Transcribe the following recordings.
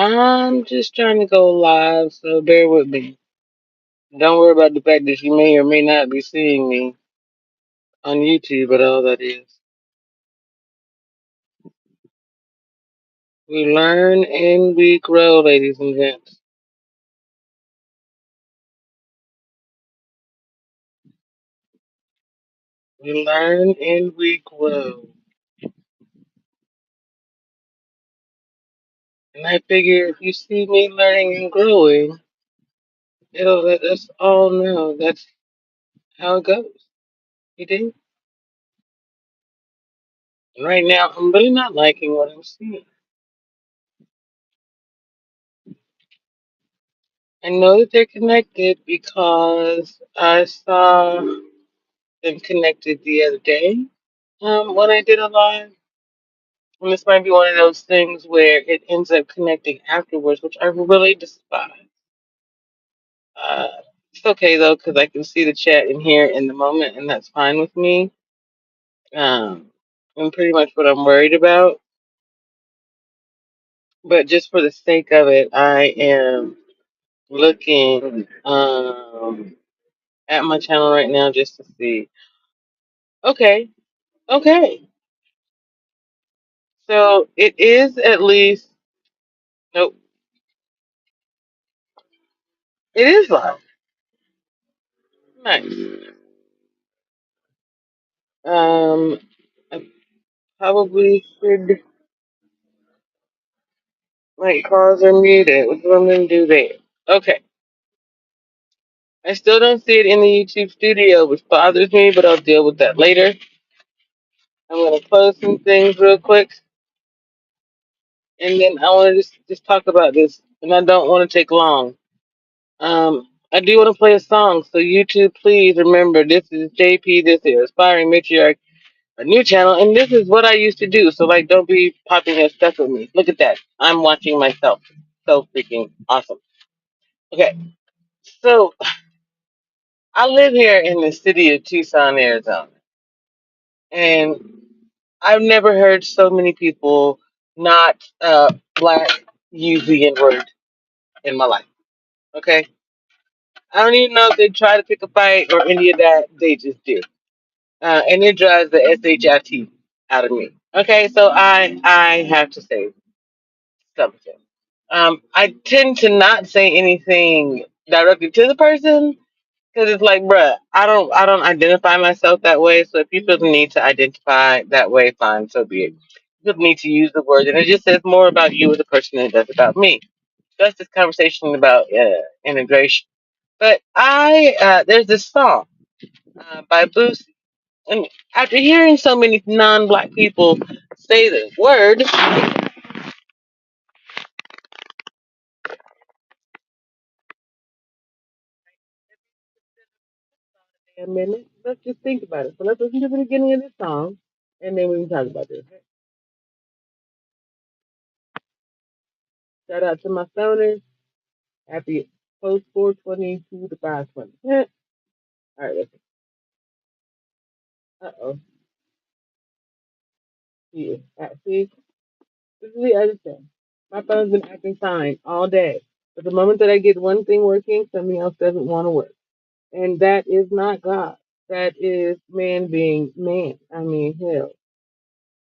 I'm just trying to go live, so bear with me. Don't worry about the fact that you may or may not be seeing me on YouTube, but all that is. We learn and we grow, ladies and gents. We learn and we grow. And I figure if you see me learning and growing, it'll let us all know that's how it goes. You do? And right now, I'm really not liking what I'm seeing. I know that they're connected because I saw them connected the other day when I did a live. And this might be one of those things where it ends up connecting afterwards, which I really despise. Uh, it's okay though, because I can see the chat in here in the moment, and that's fine with me. And pretty much what I'm worried about. But just for the sake of it, I am looking at my channel right now just to see. Okay, okay. So it is at least, nope, it is live. Nice. I probably should, like, calls are muted. What do I'm going to do there? Okay. I still don't see it in the YouTube studio, which bothers me, but I'll deal with that later. I'm going to close some things real quick, and then I want to just talk about this, and I don't want to take long. I do want to play a song, so YouTube, please remember this is JP, this is Aspiring Matriarch, a new channel, and this is what I used to do. So, like, don't be popping your stuff with me. Look at that. I'm watching myself. So freaking awesome. Okay, so I live here in the city of Tucson, Arizona, and I've never heard so many people not black use the N word in my life. Okay, I don't even know if they try to pick a fight or any of that. They just do, and it drives the shit out of me. Okay, so I have to say something. I tend to not say anything directly to the person because it's like, bruh, I don't identify myself that way. So if you feel the need to identify that way, fine, so be it. You don't need to use the word, and it just says more about you as a person than it does about me. That's this conversation about integration. But there's this song by Boosie, and after hearing so many non-black people say the word, a minute. Let's just think about it. So let's listen to the beginning of this song, and then we can talk about this. Shout out to my stoners. Happy post 422 to 520. All right, listen. Uh-oh. Yeah. See, this is the other thing. My phone's been acting fine all day. But the moment that I get one thing working, something else doesn't want to work. And that is not God. That is man being man. I mean, hell,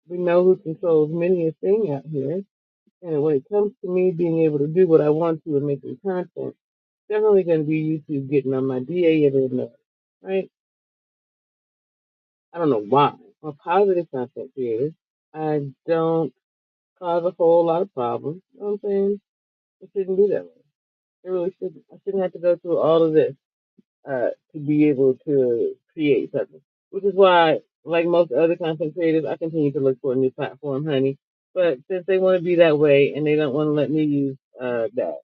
we know who controls many a thing out here. And when it comes to me being able to do what I want to and making content, definitely going to be YouTube getting on my DA every night, right? I don't know why. I'm a positive content creator. I don't cause a whole lot of problems. You know what I'm saying? It shouldn't be that way. It really shouldn't. I shouldn't have to go through all of this to be able to create something. Which is why, like most other content creators, I continue to look for a new platform, honey. But since they want to be that way and they don't want to let me use that,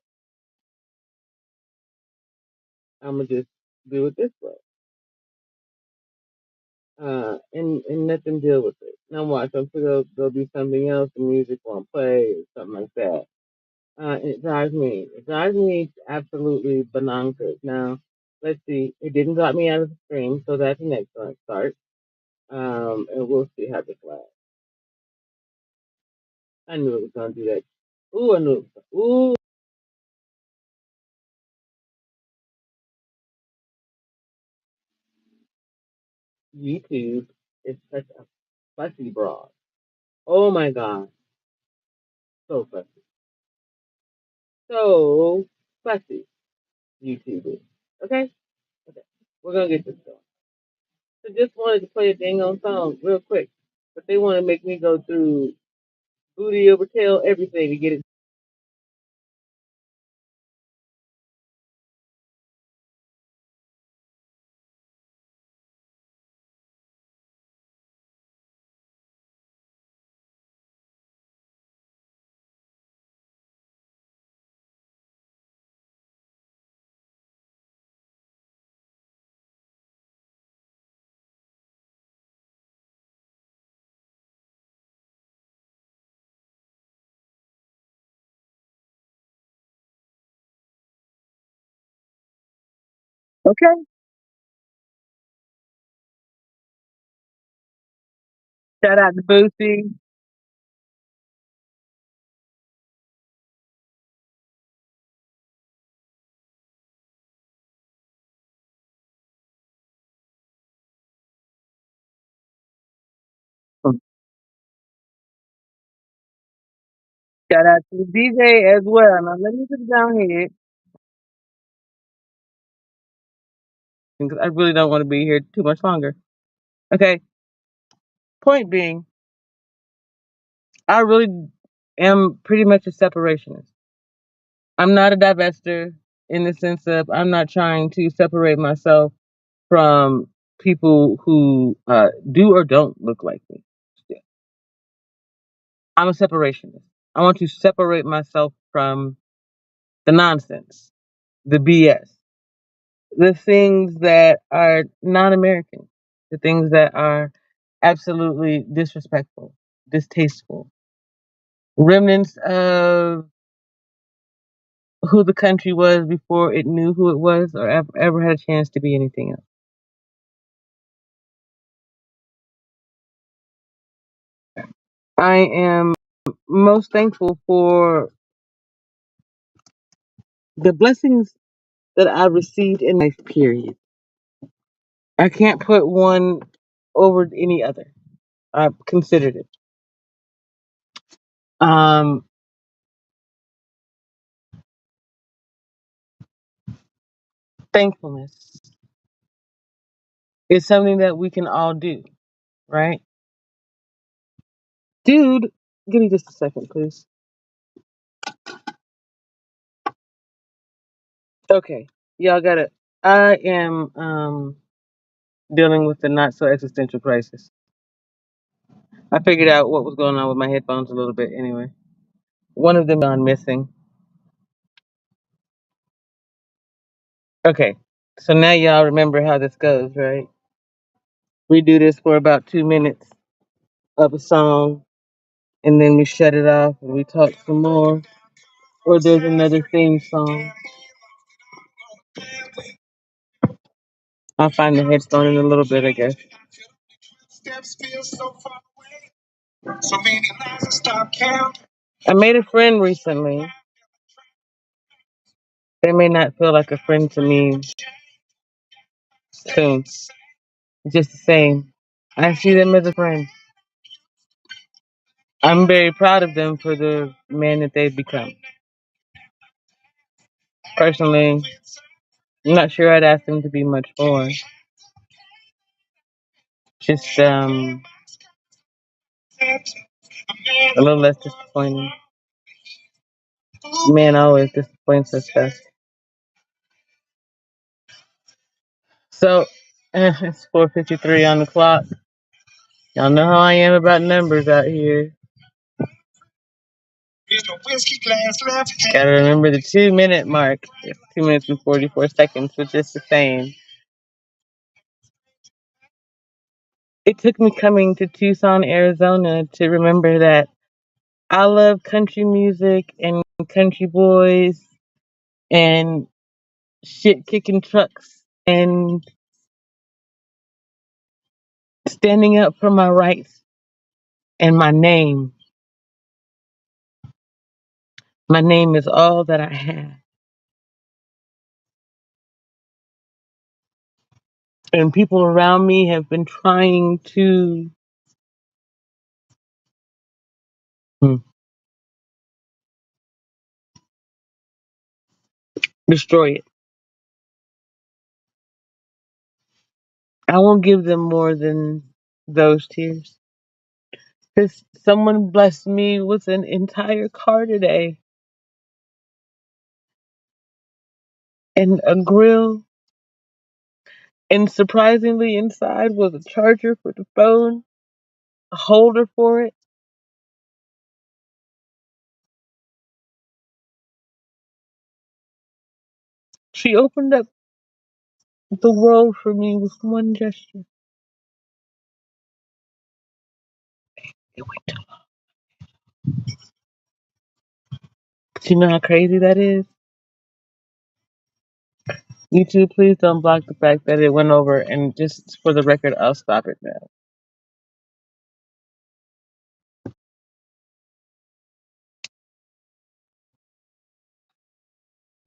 I'm gonna just do it this way, and let them deal with it. Now watch, I'm sure there'll be something else. The music won't play or something like that. It drives me absolutely bonkers. Now, let's see. It didn't drop me out of the stream, so that's an excellent start. And we'll see how this lasts. I knew it was gonna do that. Ooh, I knew. Ooh, YouTube is such a fussy broad. Oh my god, so fussy. So fussy, YouTube is. Okay? Okay. We're gonna get this going. So just wanted to play a dang on song real quick. But they want to make me go through booty over tail everything to get it. Okay. Shout out to Boosie. Shout out to the DJ as well. Now let me sit down here because I really don't want to be here too much longer. Okay. Point being, I really am pretty much a separationist. I'm not a divester in the sense of I'm not trying to separate myself from people who do or don't look like me. Yeah. I'm a separationist. I want to separate myself from the nonsense, the BS, the things that are not American, the things that are absolutely disrespectful, distasteful, remnants of who the country was before it knew who it was or ever had a chance to be anything else. I am most thankful for the blessings that I received in life, period. I can't put one over any other. I've considered it. Um, Thankfulness is something that we can all do, right? Dude, give me just a second, please. Okay, y'all got it. I am dealing with the not so existential crisis. I figured out what was going on with my headphones a little bit anyway. One of them gone missing. Okay, so now y'all remember how this goes, right? We do this for about 2 minutes of a song, and then we shut it off and we talk some more. Or there's another theme song. I'll find the headstone in a little bit, I guess. I made a friend recently. They may not feel like a friend to me soon. Just the same. I see them as a friend. I'm very proud of them for the man that they've become. Personally, I'm not sure I'd ask them to be much more. Just a little less disappointing. Man always disappoints us best. So it's 4:53 on the clock. Y'all know how I am about numbers out here. Gotta remember the 2 minute mark. It's 2 minutes and 44 seconds, which is the same. It took me coming to Tucson, Arizona to remember that I love country music and country boys and shit kicking trucks and standing up for my rights and my name. My name is all that I have. And people around me have been trying to hmm, destroy it. I won't give them more than those tears. Because someone blessed me with an entire car today and a grill. And surprisingly, inside was a charger for the phone, a holder for it. She opened up the world for me with one gesture. It went to Do you know how crazy that is? YouTube, please don't block the fact that it went over. And just for the record, I'll stop it now.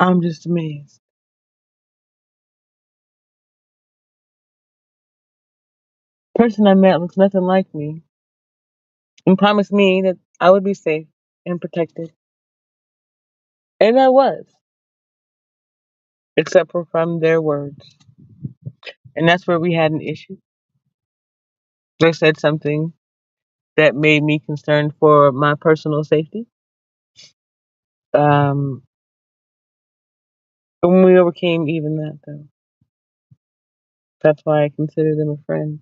I'm just amazed. The person I met looks nothing like me and promised me that I would be safe and protected. And I was, except for from their words. And that's where we had an issue. They said something that made me concerned for my personal safety. Um, and we overcame even that, though. That's why I consider them a friend.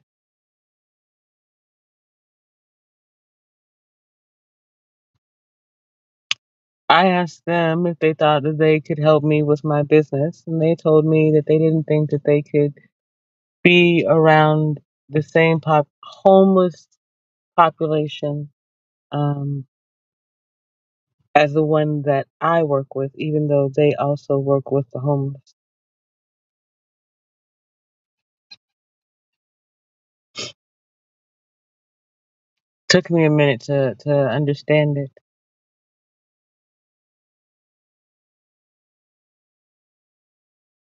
I asked them if they thought that they could help me with my business, and they told me that they didn't think that they could be around the same homeless population um, as the one that I work with, even though they also work with the homeless. Took me a minute to understand it.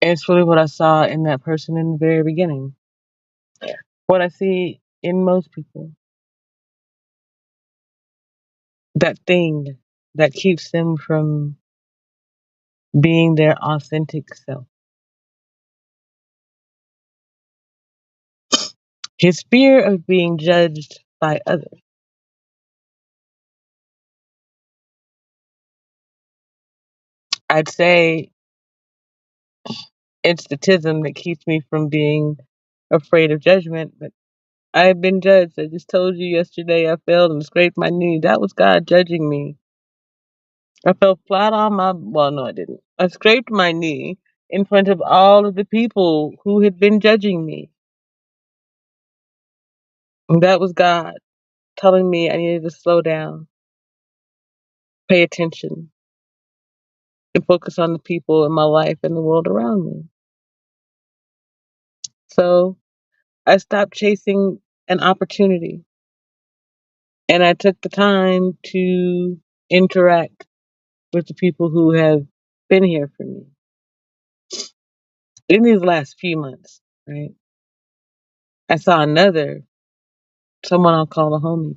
And it's really what I saw in that person in the very beginning. What I see in most people, that thing that keeps them from being their authentic self. His fear of being judged by others. I'd say it's statism that keeps me from being afraid of judgment, but I've been judged. I just told you yesterday I fell and scraped my knee. That was God judging me. I fell flat on my, well, no, I didn't. I scraped my knee in front of all of the people who had been judging me. And that was God telling me I needed to slow down, pay attention, and focus on the people in my life and the world around me. So I stopped chasing an opportunity and I took the time to interact with the people who have been here for me in these last few months, right? I saw someone I'll call a homie.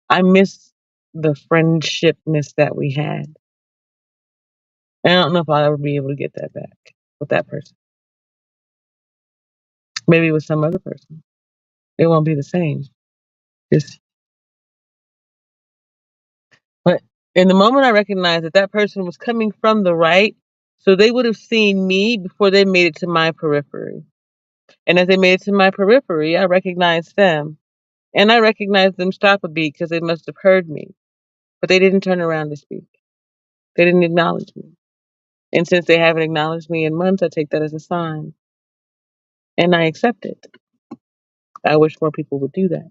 I miss the friendshipness that we had. And I don't know if I'll ever be able to get that back with that person. Maybe with some other person. It won't be the same. Just, but in the moment I recognized that that person was coming from the right, so they would have seen me before they made it to my periphery. And as they made it to my periphery, I recognized them. And I recognized them stop a beat because they must have heard me. But they didn't turn around to speak. They didn't acknowledge me. And since they haven't acknowledged me in months, I take that as a sign. And I accept it. I wish more people would do that.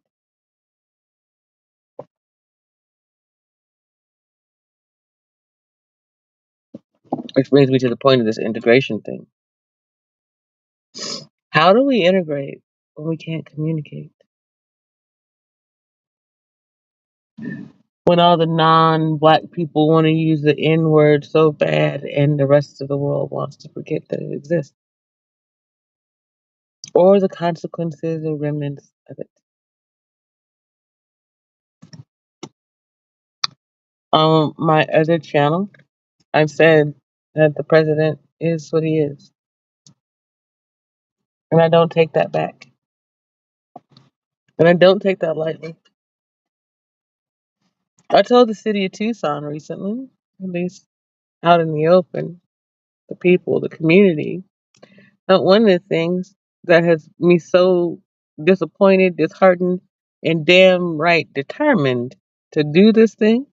Which brings me to the point of this integration thing. How do we integrate when we can't communicate? when all the non-black people want to use the N word so bad, and the rest of the world wants to forget that it exists, or the consequences or remnants of it. On my other channel, I've said that the president is what he is, and I don't take that back, and I don't take that lightly. I told the city of Tucson recently, at least out in the open, the people, the community, that one of the things that has me so disappointed, disheartened, and damn right determined to do this thing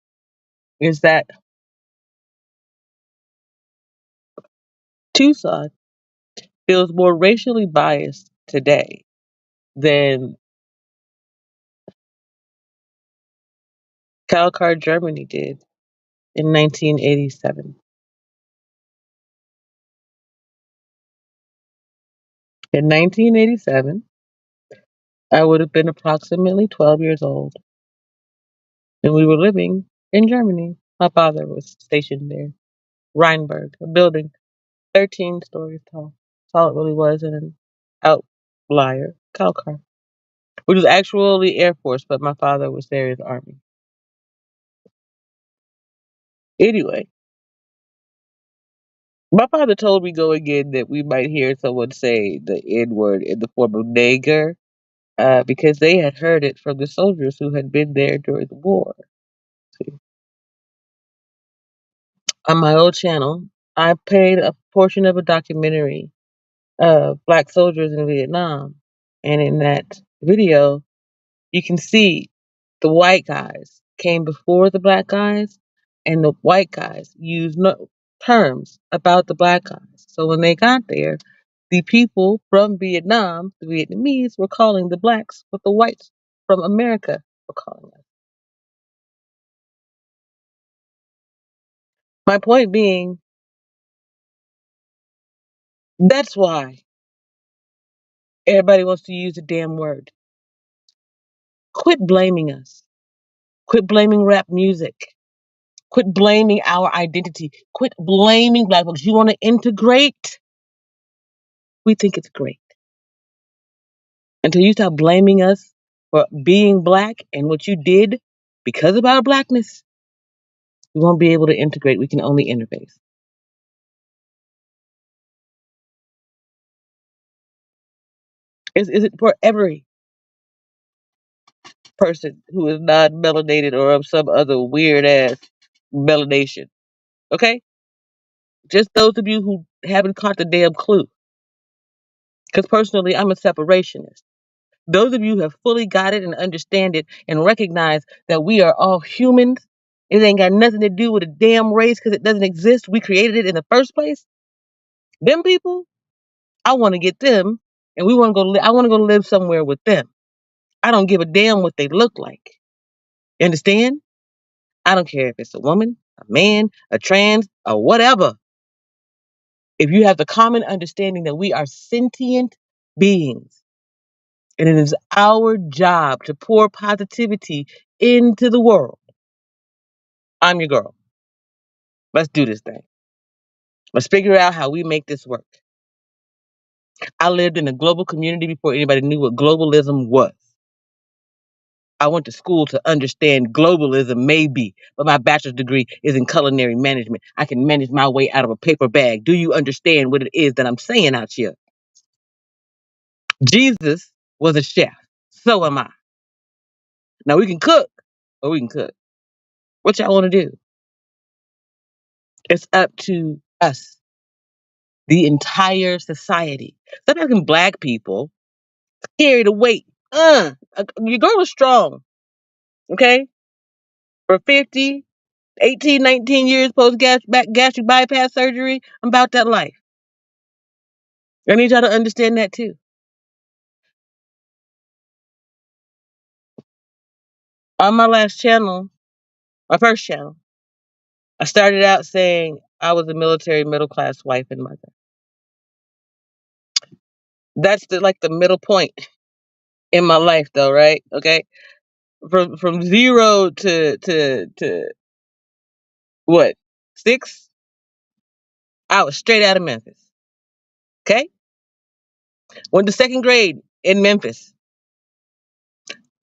is that Tucson feels more racially biased today than Calcar, Germany did in 1987. In 1987, I would have been approximately 12 years old, and we were living in Germany. My father was stationed there. Rheinberg, a building 13 stories tall. That's all it really was, and an outlier, Calcar, which was actually Air Force, but my father was there as Army. Anyway, my father told me going in that we might hear someone say the N word in the form of nigger, because they had heard it from the soldiers who had been there during the war. See, on my old channel, I played a portion of a documentary of black soldiers in Vietnam. And in that video, you can see the white guys came before the black guys, and the white guys used no terms about the black guys. So when they got there, the people from Vietnam, the Vietnamese, were calling the blacks what the whites from America were calling us. My point being, that's why everybody wants to use the damn word. Quit blaming us. Quit blaming rap music. Quit blaming our identity. Quit blaming black folks. You want to integrate? We think it's great. Until you stop blaming us for being black and what you did because of our blackness, we won't be able to integrate. We can only interface. Is it for every person who is not melanated or of some other weird ass melanation? Okay? Just those of you who haven't caught the damn clue. Because personally, I'm a separationist. Those of you who have fully got it and understand it and recognize that we are all humans, it ain't got nothing to do with a damn race because it doesn't exist. We created it in the first place. Them people, I want to get them, and we want to go. I want to go live somewhere with them. I don't give a damn what they look like. You understand? I don't care if it's a woman, a man, a trans, or whatever. If you have the common understanding that we are sentient beings, and it is our job to pour positivity into the world, I'm your girl. Let's do this thing. Let's figure out how we make this work. I lived in a global community before anybody knew what globalism was. I went to school to understand globalism, maybe, but my bachelor's degree is in culinary management. I can manage my way out of a paper bag. Do you understand what it is that I'm saying out here? Jesus was a chef. So am I. Now we can cook, or we can cook. What y'all want to do? It's up to us, the entire society. Stop asking black people carry the weight. Your girl is strong, okay? For 50, 18, 19 years post gastric bypass surgery, I'm about that life. I need y'all to understand that too. On my last channel, my first channel, I started out saying I was a military middle class wife and mother. That's the middle point in my life though, right? Okay. from 0 to what, 6, I was straight out of Memphis. Okay, went to second grade in Memphis.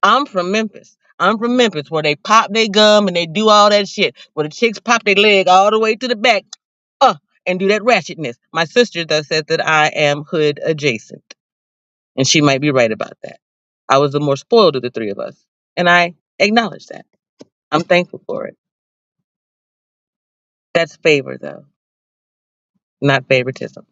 I'm from Memphis. I'm from Memphis, where they pop their gum and they do all that shit. Where the chicks pop their leg all the way to the back, uh, and do that ratchetness. My sister though said that I am hood adjacent, and she might be right about that. I was the more spoiled of the three of us, and I acknowledge that. I'm thankful for it. That's favor, though, not favoritism.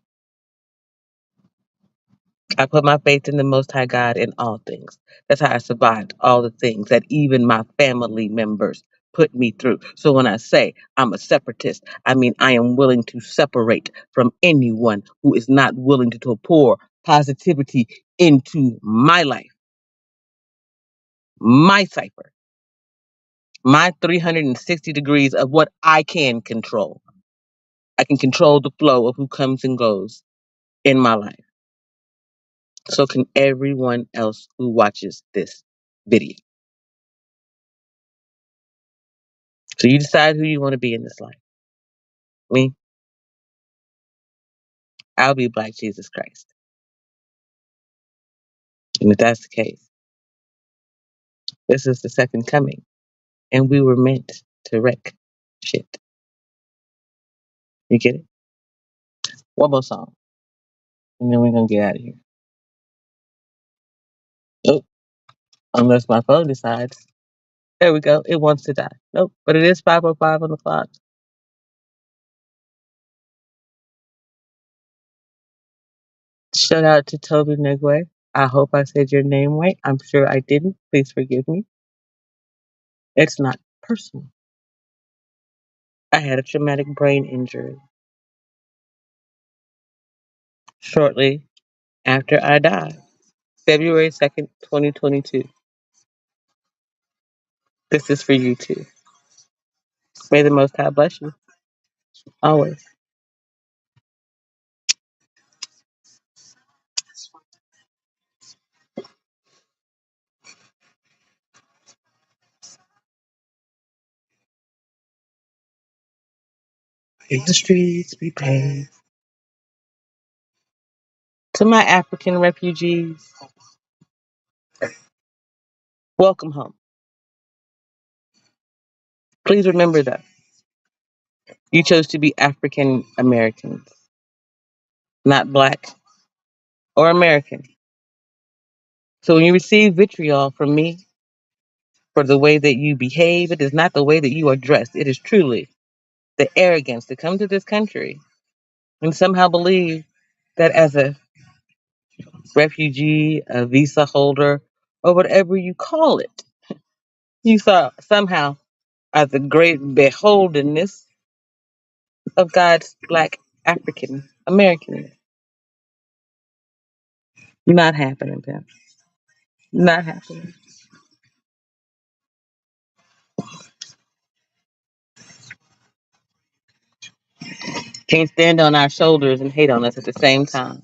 I put my faith in the Most High God in all things. That's how I survived all the things that even my family members put me through. So when I say I'm a separatist, I mean I am willing to separate from anyone who is not willing to pour positivity into my life, my cipher, my 360 degrees of what I can control. I can control the flow of who comes and goes in my life. So can everyone else who watches this video. So you decide who you want to be in this life. Me, I'll be Black Jesus Christ. And if that's the case, this is the second coming. And we were meant to wreck shit. You get it? One more song. And then we're going to get out of here. Nope. Unless my phone decides. There we go. It wants to die. Nope. But it is 5:05 on the clock. Shout out to Toby Negwe. I hope I said your name right. I'm sure I didn't. Please forgive me. It's not personal. I had a traumatic brain injury shortly after I died, February 2nd, 2022. This is for you too. May the Most High bless you always. In the streets we pay. To my African refugees, welcome home. Please remember that you chose to be African Americans, not Black or American. So when you receive vitriol from me for the way that you behave, it is not the way that you are dressed. It is truly the arrogance to come to this country and somehow believe that as a refugee, a visa holder, or whatever you call it, you saw somehow as a great beholdenness of God's Black African American. Not happening, Pam. Not happening. Can't stand on our shoulders and hate on us at the same time.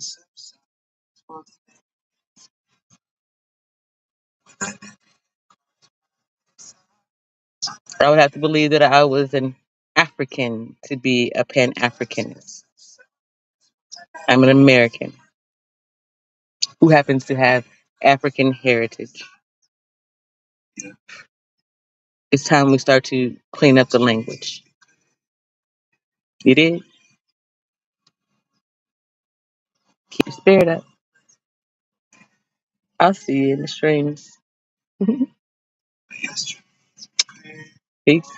I would have to believe that I was an African to be a Pan Africanist. I'm an American who happens to have African heritage. It's time we start to clean up the language. You did? Keep your spirit up. I'll see you in the streams. Peace.